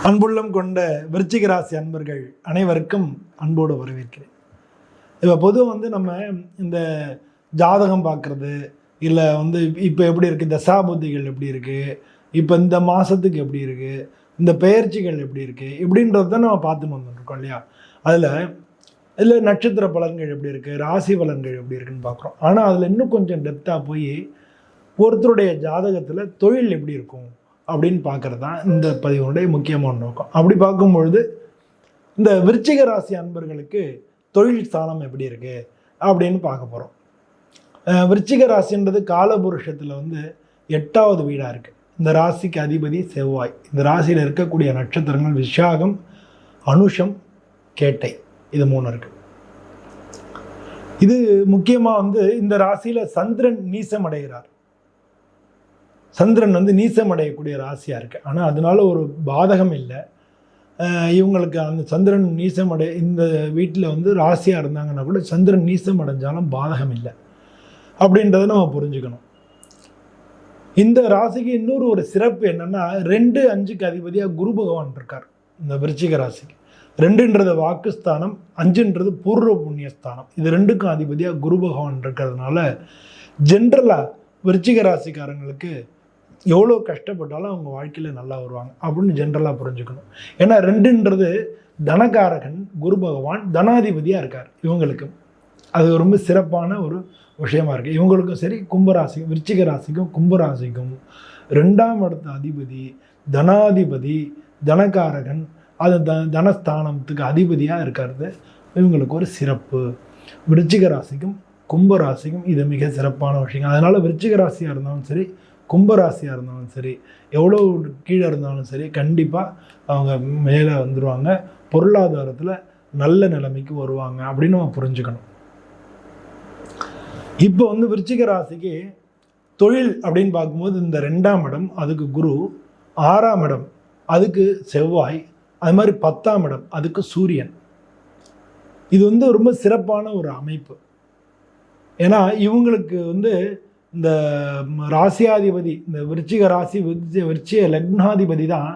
அன்புள்ளம் கொண்ட விருச்சிக ராசி அன்பர்கள் அனைவருக்கும் அன்போடு வரவேற்கிறேன். இப்போ பொதுவாக நம்ம இந்த ஜாதகம் பார்க்குறது இல்லை இப்போ எப்படி இருக்குது, தசாபுத்திகள் எப்படி இருக்குது, இப்போ இந்த மாதத்துக்கு எப்படி இருக்குது, இந்த பெயர்ச்சிகள் எப்படி இருக்குது இப்படின்றது தான் நம்ம பார்த்துன்னு வந்துட்டுருக்கோம் இல்லையா. அதில் நட்சத்திர பலன்கள் எப்படி இருக்குது, ராசி பலன்கள் எப்படி இருக்குன்னு பார்க்குறோம். ஆனால் அதில் இன்னும் கொஞ்சம் டெப்த்தாக போய் ஒருத்தருடைய ஜாதகத்தில் தொழில் எப்படி இருக்கும் அப்படின்னு பார்க்குறது தான் இந்த பதிவுடைய முக்கியமான நோக்கம். அப்படி பார்க்கும்பொழுது இந்த விருச்சிக ராசி அன்பர்களுக்கு தொழில் ஸ்தானம் எப்படி இருக்குது அப்படின்னு பார்க்க போகிறோம். விருச்சிக ராசின்றது காலபுருஷத்தில் 8வது வீடாக இருக்குது. இந்த ராசிக்கு அதிபதி செவ்வாய். இந்த ராசியில் இருக்கக்கூடிய நட்சத்திரங்கள் விஷாகம், அனுஷம், கேட்டை, இது 3 இருக்குது. இது முக்கியமாக இந்த ராசியில் சந்திரன் நீசம் அடைகிறார். சந்திரன் நீசம் அடையக்கூடிய ராசியாக இருக்குது. ஆனால் அதனால ஒரு பாதகம் இல்லை. இவங்களுக்கு அந்த சந்திரன் நீசம் இந்த வீட்டில் ராசியாக இருந்தாங்கன்னா கூட சந்திரன் நீசம் அடைஞ்சாலும் பாதகம் இல்லை அப்படின்றத நம்ம புரிஞ்சுக்கணும். இந்த ராசிக்கு இன்னொரு ஒரு சிறப்பு என்னென்னா 2, 5க்கு அதிபதியாக குரு பகவான் இருக்கார். இந்த விருச்சிக ராசிக்கு 2ன்றது வாக்குஸ்தானம், 5ன்றது பூர்வ புண்ணியஸ்தானம். இது 2க்கும் அதிபதியாக குரு பகவான் இருக்கிறதுனால ஜென்ரலாக விருச்சிக ராசிக்காரங்களுக்கு எவ்வளோ கஷ்டப்பட்டாலும் அவங்க வாழ்க்கையில் நல்லா வருவாங்க அப்படின்னு ஜென்ரலாக புரிஞ்சுக்கணும். ஏன்னா 2ன்றது தனகாரகன் குரு பகவான், தனாதிபதியாக இருக்கார். இவங்களுக்கு அது ரொம்ப சிறப்பான ஒரு விஷயமா இருக்குது. இவங்களுக்கும் சரி, கும்பராசி விருச்சிக ராசிக்கும் கும்பராசிக்கும் 2ஆம் இடத்து அதிபதி தனாதிபதி தனகாரகன், அது தனஸ்தானத்துக்கு அதிபதியாக இருக்கிறது இவங்களுக்கு ஒரு சிறப்பு. விருச்சிக ராசிக்கும் கும்பராசிக்கும் இது மிக சிறப்பான விஷயம். அதனால் விருச்சிக ராசியாக இருந்தாலும் சரி, கும்பராசியாக இருந்தாலும் சரி, எவ்வளோ கீழே இருந்தாலும் சரி, கண்டிப்பாக அவங்க மேலே வந்துடுவாங்க, பொருளாதாரத்தில் நல்ல நிலைமைக்கு வருவாங்க அப்படின்னு நம்ம புரிஞ்சுக்கணும். இப்போ விருச்சிக ராசிக்கு தொழில் அப்படின்னு பார்க்கும்போது இந்த 2ஆம் இடம் அதுக்கு குரு, 6ஆம் இடம் அதுக்கு செவ்வாய், அது மாதிரி 10ஆம் இடம் அதுக்கு சூரியன். இது ரொம்ப சிறப்பான ஒரு அமைப்பு. ஏன்னா இவங்களுக்கு இந்த ராசியாதிபதி, இந்த விருச்சிக ராசி விருச்சிக லக்னாதிபதி தான்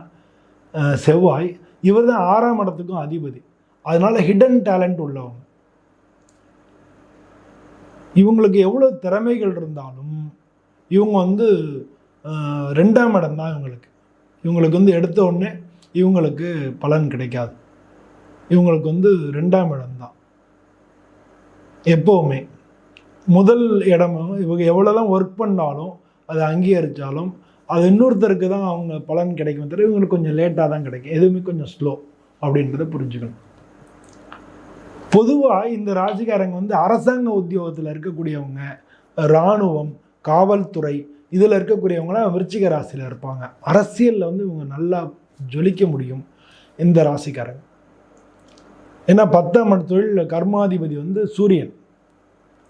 செவ்வாய். இவர் தான் 6ஆம் இடத்துக்கும் அதிபதி. அதனால ஹிடன் டேலண்ட் உள்ளவங்க. இவங்களுக்கு எவ்வளோ திறமைகள் இருந்தாலும் இவங்க 2ஆம் இடம் தான் இவங்களுக்கு எடுத்த உடனே இவங்களுக்கு பலன் கிடைக்காது. இவங்களுக்கு 2ஆம் இடம் தான் எப்போவுமே முதல் இடமும். இவங்க எவ்வளோதான் ஒர்க் பண்ணாலும் அதை அங்கீகரித்தாலும் அது இன்னொருத்தருக்கு தான் அவங்க பலன் கிடைக்கும் தவிர இவங்களுக்கு கொஞ்சம் லேட்டாக தான் கிடைக்கும். எதுவுமே கொஞ்சம் ஸ்லோ அப்படின்றத புரிஞ்சுக்கணும். பொதுவாக இந்த ராசிக்காரங்க அரசாங்க உத்தியோகத்தில் இருக்கக்கூடியவங்க, இராணுவம், காவல்துறை இதில் இருக்கக்கூடியவங்களாம் விருச்சிக ராசியில் இருப்பாங்க. அரசியலில் இவங்க நல்லா ஜொலிக்க முடியும் இந்த ராசிக்காரங்க. ஏன்னா 10ஆம் இட தொழில் கர்மாதிபதி சூரியன்.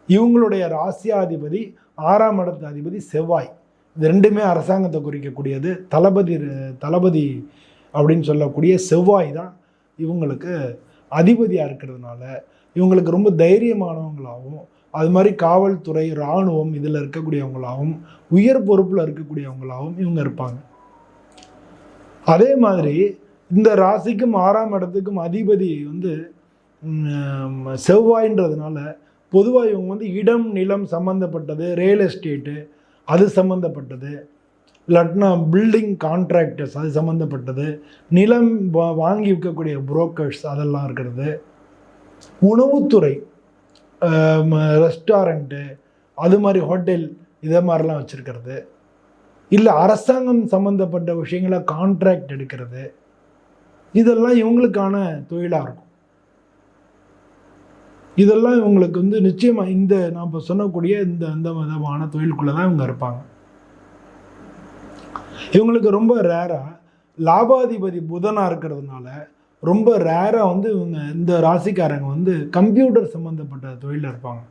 இவங்களுடைய ராசியாதிபதி 6ஆம் இடத்து அதிபதி செவ்வாய். இது 2மே அரசாங்கத்தை குறிக்கக்கூடியது. தளபதி அப்படின்னு சொல்லக்கூடிய செவ்வாய் தான் இவங்களுக்கு அதிபதியாக இருக்கிறதுனால இவங்களுக்கு ரொம்ப தைரியமானவங்களாகவும், அது மாதிரி காவல்துறை, இராணுவம் இதில் இருக்கக்கூடியவங்களாகவும், உயர் பொறுப்பில் இருக்கக்கூடியவங்களாகவும் இவங்க இருப்பாங்க. அதே மாதிரி இந்த ராசிக்கும் 6ஆம் இடத்துக்கும் அதிபதி செவ்வாயின்றதுனால பொதுவாக இவங்க இடம், நிலம் சம்மந்தப்பட்டது, ரியல் எஸ்டேட்டு அது சம்மந்தப்பட்டது, இல்லாட்டினா பில்டிங் கான்ட்ராக்டர்ஸ் அது சம்மந்தப்பட்டது, நிலம் வாங்கி விற்கக்கூடிய புரோக்கர்ஸ் அதெல்லாம் இருக்கிறது, உணவுத்துறை, ரெஸ்டாரண்ட்டு, அது மாதிரி ஹோட்டல் இதை மாதிரிலாம் வச்சுருக்கிறது, இல்லை அரசாங்கம் சம்மந்தப்பட்ட விஷயங்களை கான்ட்ராக்ட் எடுக்கிறது, இதெல்லாம் இவங்களுக்கான தொழிலாக இருக்கும். இதெல்லாம் இவங்களுக்கு நிச்சயமாக இந்த நான் இப்போ சொன்னக்கூடிய இந்த விதமான தொழிலுக்குள்ளே தான் இவங்க இருப்பாங்க. இவங்களுக்கு ரொம்ப ரேராக லாபாதிபதி புதனாக இருக்கிறதுனால ரொம்ப ரேராக இவங்க இந்த ராசிக்காரங்க கம்ப்யூட்டர் சம்மந்தப்பட்ட தொழிலில் இருப்பாங்க.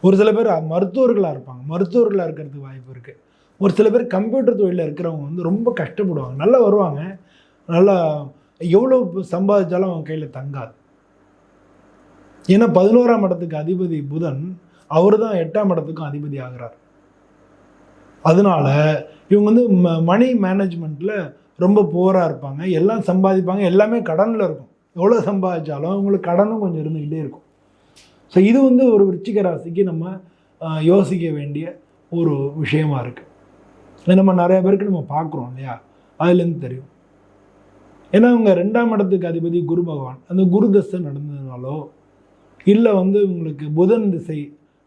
ஒரு சில பேர் மருத்துவர்களாக இருப்பாங்க, மருத்துவர்களாக இருக்கிறதுக்கு வாய்ப்பு இருக்குது. ஒரு சில பேர் கம்ப்யூட்டர் தொழிலில் இருக்கிறவங்க ரொம்ப கஷ்டப்படுவாங்க. நல்லா வருவாங்க, நல்லா எவ்வளோ சம்பாதிச்சாலும் அவங்க கையில் தங்காது. ஏன்னா 11ஆம் இடத்துக்கு அதிபதி புதன், அவர் தான் 8ஆம் இடத்துக்கும் அதிபதி ஆகிறார். அதனால இவங்க மணி மேனேஜ்மெண்ட்டில் ரொம்ப புவராக இருப்பாங்க, எல்லாம் சம்பாதிப்பாங்க, எல்லாமே கடனில் இருக்கும். எவ்வளோ சம்பாதிச்சாலும் அவங்களுக்கு கடனும் கொஞ்சம் இருந்துக்கிட்டே இருக்கும். ஸோ இது வந்து ஒரு விருச்சிக ராசிக்கு நம்ம யோசிக்க வேண்டிய ஒரு விஷயமா இருக்குது. அது நம்ம நிறைய பேருக்கு நம்ம பார்க்குறோம் இல்லையா, அதுலேருந்து தெரியும். ஏன்னா அவங்க 2ஆம் இடத்துக்கு அதிபதி குரு பகவான், அந்த குரு தசை நடந்ததுனாலோ இல்லை வந்து உங்களுக்கு புதன் திசை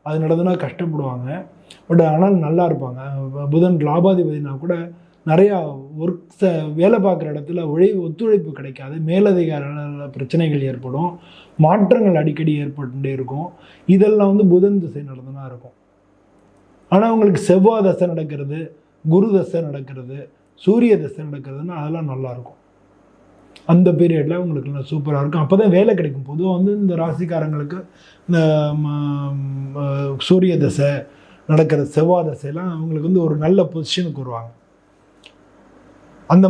அது நடந்ததுன்னா கஷ்டப்படுவாங்க. பட் ஆனால் நல்லா இருப்பாங்க. புதன் லாபாதிபதினா கூட நிறையா வேலை பார்க்குற இடத்துல ஒத்துழைப்பு கிடைக்காது, மேலதிகார பிரச்சனைகள் ஏற்படும், மாற்றங்கள் அடிக்கடி ஏற்பட்டுட்டே இருக்கும். இதெல்லாம் வந்து புதன் திசை நடந்ததுனா இருக்கும். ஆனால் உங்களுக்கு செவ்வாய் தசை நடக்கிறது, குரு தசை நடக்கிறது, சூரிய தசை நடக்கிறதுனா அதெல்லாம் நல்லாயிருக்கும். அந்த பீரியடில் உங்களுக்கு நல்லா சூப்பராக இருக்கும். அப்போ தான் வேலை கிடைக்கும். பொதுவாக வந்து இந்த ராசிக்காரங்களுக்கு இந்த சூரிய தசை நடக்கிற செவ்வாய் தசையெல்லாம் அவங்களுக்கு வந்து ஒரு நல்ல பொசிஷனுக்கு வருவாங்க. அந்த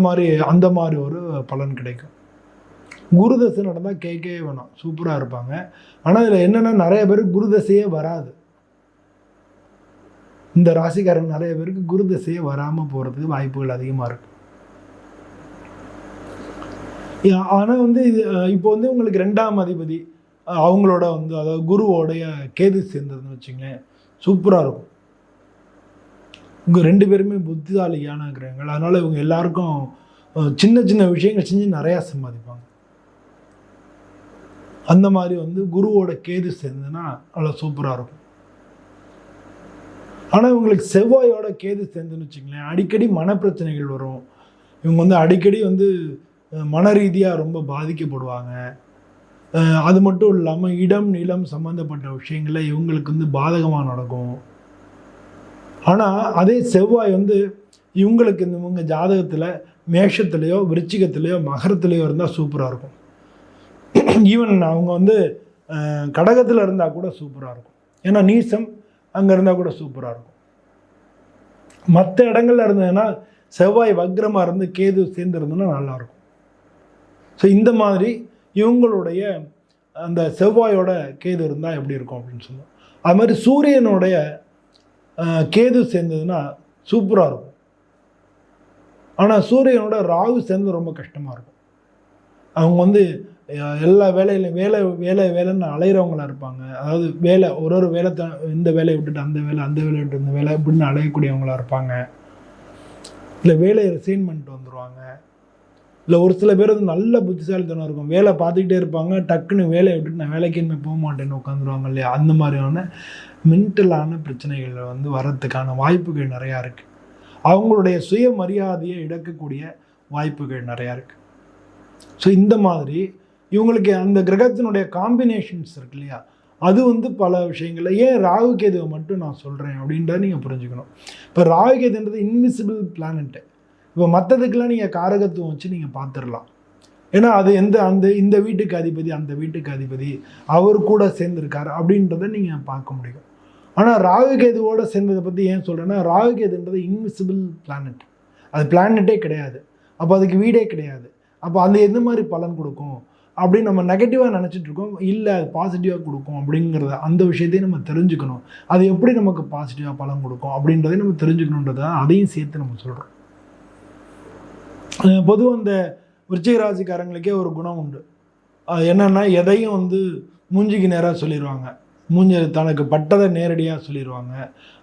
மாதிரி ஒரு பலன் கிடைக்கும். குரு தசை நடந்தால் கேட்கவே வேணாம், சூப்பராக இருப்பாங்க. ஆனால் இதில் என்னென்னா நிறைய பேருக்கு குரு தசையே வராது. இந்த ராசிக்காரங்க நிறைய பேருக்கு குரு தசையே வராமல் போகிறதுக்கு வாய்ப்புகள் அதிகமாக இருக்குது. ஆனால் வந்து இது இப்போ வந்து உங்களுக்கு 2ஆம் அதிபதி அவங்களோட வந்து அதாவது குருவோடைய கேது சேர்ந்ததுன்னு வச்சுங்களேன், சூப்பராக இருக்கும். இவங்க 2 பேருமே புத்திசாலியான கிரகங்கள். அதனால் இவங்க எல்லாருக்கும் சின்ன சின்ன விஷயங்கள் செஞ்சு நிறையா சம்பாதிப்பாங்க. அந்த மாதிரி வந்து குருவோட கேது சேர்ந்ததுன்னா அவ்வளோ சூப்பராக இருக்கும். ஆனால் இவங்களுக்கு செவ்வாயோட கேது சேர்ந்துன்னு வச்சுங்களேன், அடிக்கடி மனப்பிரச்சனைகள் வரும். இவங்க வந்து அடிக்கடி வந்து மன ரீதியாக ரொம்ப பாதிக்கப்படுவாங்க. அது மட்டும் இல்லாமல் இடம் நிலம் சம்மந்தப்பட்ட விஷயங்களில் இவங்களுக்கு வந்து பாதகமாக நடக்கும். ஆனால் அதே செவ்வாய் வந்து இவங்களுக்கு இவங்க ஜாதகத்தில் மேஷத்துலேயோ விருச்சிகத்துலேயோ மகரத்துலேயோ இருந்தால் சூப்பராக இருக்கும். ஈவன் அவங்க வந்து கடகத்தில் இருந்தால் கூட சூப்பராக இருக்கும். ஏன்னா நீசம் அங்கே இருந்தால் கூட சூப்பராக இருக்கும். மற்ற இடங்கள்ல இருந்ததுன்னா செவ்வாய் வக்ரமாக இருந்து கேது சேர்ந்துருந்ததுன்னா நல்லாயிருக்கும். ஸோ இந்த மாதிரி இவங்களுடைய அந்த செவ்வாயோட கேது இருந்தால் எப்படி இருக்கும் அப்படின்னு சொல்லுவோம். அது மாதிரி சூரியனுடைய கேது சேர்ந்ததுன்னா சூப்பராக இருக்கும். ஆனால் சூரியனோட ராகு சேர்ந்து ரொம்ப கஷ்டமாக இருக்கும். அவங்க வந்து எல்லா வேலையிலும் வேலைன்னு அலையிறவங்களா இருப்பாங்க. அதாவது வேலை ஒரு வேலை இந்த வேலையை விட்டுட்டு அந்த வேலை விட்டு இந்த வேலை இப்படின்னு அலையக்கூடியவங்களா இருப்பாங்க. இல்லை வேலையை ரிசைன் பண்ணிட்டு வந்துடுவாங்க. இல்லை ஒரு சில பேர் வந்து நல்ல புத்திசாலித்தனம் இருக்கும், வேலை பார்த்துக்கிட்டே இருப்பாங்க, டக்குன்னு வேலையை விட்டுட்டு நான் வேலைக்கு இனிமேல் போக மாட்டேன்னு உட்காந்துருவாங்க இல்லையா. அந்த மாதிரியான மென்டலான பிரச்சனைகள் வந்து வரத்துக்கான வாய்ப்புகள் நிறையா இருக்குது. அவங்களுடைய சுயமரியாதையை இழக்கக்கூடிய வாய்ப்புகள் நிறையா இருக்குது. ஸோ இந்த மாதிரி இவங்களுக்கு அந்த கிரகத்தினுடைய காம்பினேஷன்ஸ் இருக்கு இல்லையா, அது வந்து பல விஷயங்களில் ஏன் ராகு கேதுவை மட்டும் நான் சொல்கிறேன் அப்படின்றத நீங்கள் புரிஞ்சுக்கணும். இப்போ ராகு கேதுன்றது இன்விசிபிள் பிளானட்டு. இப்போ மற்றதுக்கெல்லாம் நீங்கள் காரகத்துவம் வச்சு நீங்கள் பார்த்துடலாம். ஏன்னா அது இந்த வீட்டுக்கு அதிபதி அந்த வீட்டுக்கு அதிபதி அவர் கூட சேர்ந்துருக்காரு அப்படின்றத நீங்கள் பார்க்க முடியும். ஆனால் ராகு கேதுவோடு சேர்ந்ததை பற்றி ஏன் சொல்கிறேன்னா, ராகு கேதுன்றது இன்விசிபிள் பிளானட், அது பிளானட்டே கிடையாது. அப்போ அதுக்கு வீடே கிடையாது. அப்போ அது எந்த மாதிரி பலன் கொடுக்கும் அப்படின்னு நம்ம நெகட்டிவாக நினச்சிட்டு இருக்கோம். இல்லை அது பாசிட்டிவாக கொடுக்கும் அப்படிங்கிறத அந்த விஷயத்தையும் நம்ம தெரிஞ்சுக்கணும். அது எப்படி நமக்கு பாசிட்டிவாக பலன் கொடுக்கும் அப்படின்றதையும் நம்ம தெரிஞ்சுக்கணுன்றத அதையும் சேர்த்து நம்ம சொல்கிறோம். பொதுவாக அந்த விருச்சிக ராசிக்காரங்களுக்கே ஒரு குணம் உண்டு. அது என்னென்னா எதையும் வந்து மூஞ்சிக்கு நேராக சொல்லிடுவாங்க, தனக்கு பட்டதை நேரடியாக சொல்லிடுவாங்க.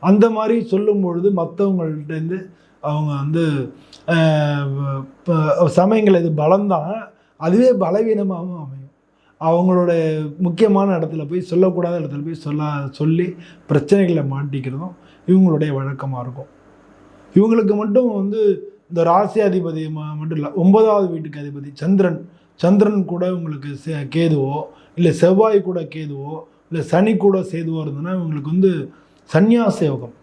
அந்த மாதிரி சொல்லும் பொழுது மற்றவங்கள்டேருந்து அவங்க வந்து சமயங்கள் இது பலம்தான், அதுவே பலவீனமாகவும் அமையும். அவங்களோட முக்கியமான இடத்துல போய் சொல்லக்கூடாத இடத்துல போய் சொல்லி பிரச்சனைகளை மாட்டிக்கிறதும் இவங்களுடைய வழக்கமாக இருக்கும். இவங்களுக்கு மட்டும் வந்து இந்த ராசி அதிபதி மட்டும் இல்லை, 9வது வீட்டுக்கு அதிபதி சந்திரன் கூட உங்களுக்கு கேதுவோ இல்லை செவ்வாய் கூட கேதுவோ இல்லை சனி கூட சேதுவோ இருந்ததுன்னா இவங்களுக்கு வந்து சந்நியாச யோகம்,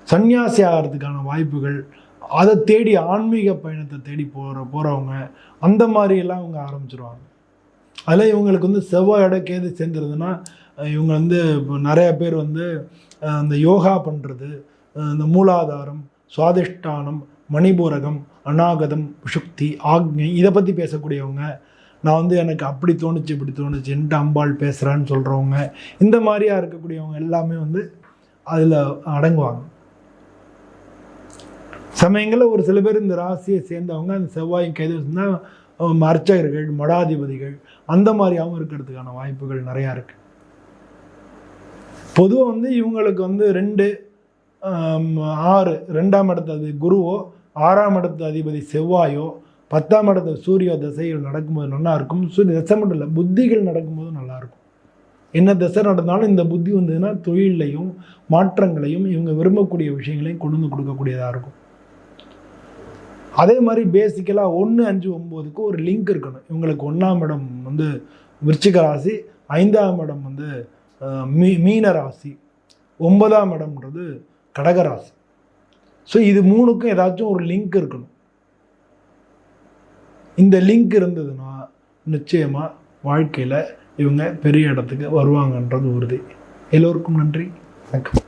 சந்நியாசி ஆகிறதுக்கான வாய்ப்புகள், அதை தேடி ஆன்மீக பயணத்தை தேடி போகிறவங்க அந்த மாதிரியெல்லாம் அவங்க ஆரம்பிச்சிருவாங்க. அதில் இவங்களுக்கு வந்து செவ்வாயோட கேது சேர்ந்துருதுன்னா இவங்க வந்து இப்போ நிறையா பேர் வந்து அந்த யோகா பண்ணுறது, இந்த மூலாதாரம், சுவாதிஷ்டானம், மணிபூரகம், அநாகதம், சுக்தி, ஆக்ஞை இதை பற்றி பேசக்கூடியவங்க, நான் வந்து எனக்கு அப்படி தோணுச்சு இப்படி தோணுச்சு என்கிட்ட அம்பாள் பேசுகிறான்னு சொல்கிறவங்க, இந்த மாதிரியாக இருக்கக்கூடியவங்க எல்லாமே வந்து அதில் அடங்குவாங்க. சமயங்களில் ஒரு சில பேர் இந்த ராசியை சேர்ந்தவங்க அந்த செவ்வாய் கைது வச்சுருந்தா அர்ச்சகர்கள், மடாதிபதிகள் அந்த மாதிரியாகவும் இருக்கிறதுக்கான வாய்ப்புகள் நிறையா இருக்குது. பொதுவாக வந்து இவங்களுக்கு வந்து 2, 6 2ஆம் இடத்து அதிபதி குருவோ, 6ஆம் இடத்து அதிபதி செவ்வாயோ, 10ஆம் இடத்து சூரிய தசைகள் நடக்கும்போது நல்லாயிருக்கும். சூரிய தசை மட்டும் இல்லை, புத்திகள் நடக்கும்போது நல்லாயிருக்கும். என்ன தசை நடந்தாலும் இந்த புத்தி வந்ததுன்னா தொழிலையும் மாற்றங்களையும் இவங்க விரும்பக்கூடிய விஷயங்களையும் கொண்டு வந்து கொடுக்கக்கூடியதாக இருக்கும். அதே மாதிரி பேசிக்கலாக 1, 5, 9க்கு ஒரு லிங்க் இருக்கணும். இவங்களுக்கு 1ஆம் இடம் வந்து விருச்சிக ராசி, 5ஆம் இடம் வந்து மீன ராசி, 9ஆம் இடம்ன்றது கடகராசி. ஸோ இது 3க்கும் ஏதாச்சும் ஒரு லிங்க் இருக்கணும். இந்த லிங்க் இருந்ததுன்னா நிச்சயமாக வாழ்க்கையில் இவங்க பெரிய இடத்துக்கு வருவாங்கன்றது உறுதி. எல்லோருக்கும் நன்றி, வணக்கம்.